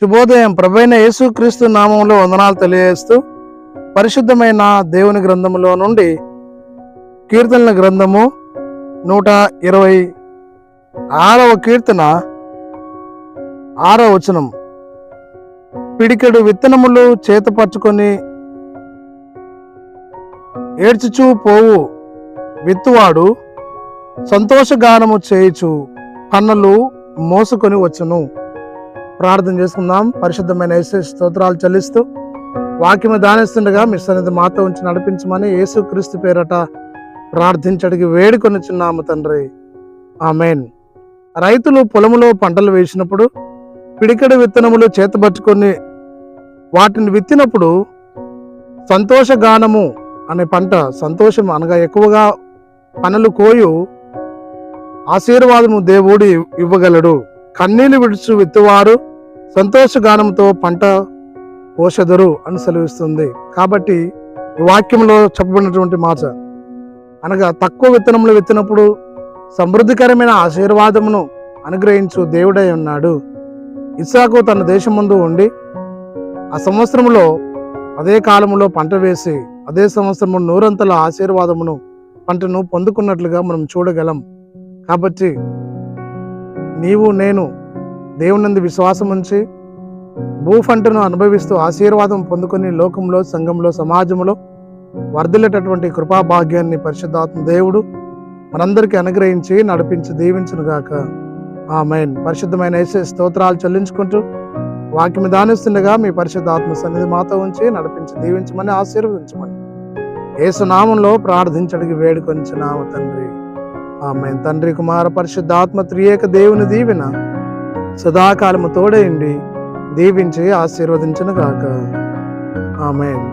శుభోదయం. ప్రభువైన యేసుక్రీస్తు నామంలో వందనాలు తెలియజేస్తూ పరిశుద్ధమైన దేవుని గ్రంథములో నుండి కీర్తనల గ్రంథము 126వ కీర్తన 6వ వచనం. పిడికెడు విత్తనములు చేతపట్టుకొని ఏడ్చుచూ పోవు విత్తువాడు సంతోషగానము చేయుచు పన్నులు మోసుకొని వచ్చును. ప్రార్థన చేసుకుందాం. పరిశుద్ధమైన యేసు స్తోత్రాలు చెల్లిస్తూ వాక్యము ధ్యానిస్తుండగా మీ సన్నిధి మాతో ఉంచి నడిపించమని యేసుక్రీస్తు పేరట ప్రార్థించడికి వేడుకొనిచున్నాము తండ్రి, ఆమేన్. రైతులు పొలములో పంటలు వేసినప్పుడు పిడికెడు విత్తనములు చేతబట్టుకొని వాటిని విత్తినప్పుడు సంతోషగానము అనే పంట, సంతోషం అనగా ఎక్కువగా పనులు కోయు ఆశీర్వాదము దేవుడు ఇవ్వగలడు. కన్నీళ్లు విడుచు విత్తువారు సంతోషగానంతో పంట పోషెదరు అని సెలవిస్తుంది. కాబట్టి ఈ వాక్యంలో చెప్పబడినటువంటి మాట అనగా తక్కువ విత్తనములు విత్తినప్పుడు సమృద్ధికరమైన ఆశీర్వాదమును అనుగ్రహించు దేవుడై ఉన్నాడు. ఇస్సాకు తన దేశం ముందు ఉండి ఆ సంవత్సరంలో అదే కాలంలో పంట వేసి అదే సంవత్సరము నూరంతల ఆశీర్వాదమును పంటను పొందుకున్నట్లుగా మనం చూడగలం. కాబట్టి నీవు నేను దేవునందు విశ్వాసం ఉంచి భూఫంటను అనుభవిస్తూ ఆశీర్వాదం పొందుకొని లోకంలో, సంఘంలో, సమాజంలో వర్ధిల్లేటటువంటి కృపాభాగ్యాన్ని పరిశుద్ధాత్మ దేవుడు మనందరికీ అనుగ్రహించి నడిపించి దీవించును గాక, ఆమేన్. పరిశుద్ధమైన యేసు స్తోత్రాలు చెల్లించుకుంటూ వాక్యం ధ్యానిస్తుండగా మీ పరిశుద్ధాత్మ సన్నిధి మాతో ఉంచి నడిపించి దీవించమని ఆశీర్వదించమని యేసు నామంలో ప్రార్థించడికి వేడుకొనిచున్నాము తండ్రి, ఆమేన్. తండ్రి, కుమార పరిశుద్ధాత్మ త్రియేక దేవుని దీవెన సదాకాలము తోడేయండి దీవించి ఆశీర్వదించును గాక, ఆమేన్.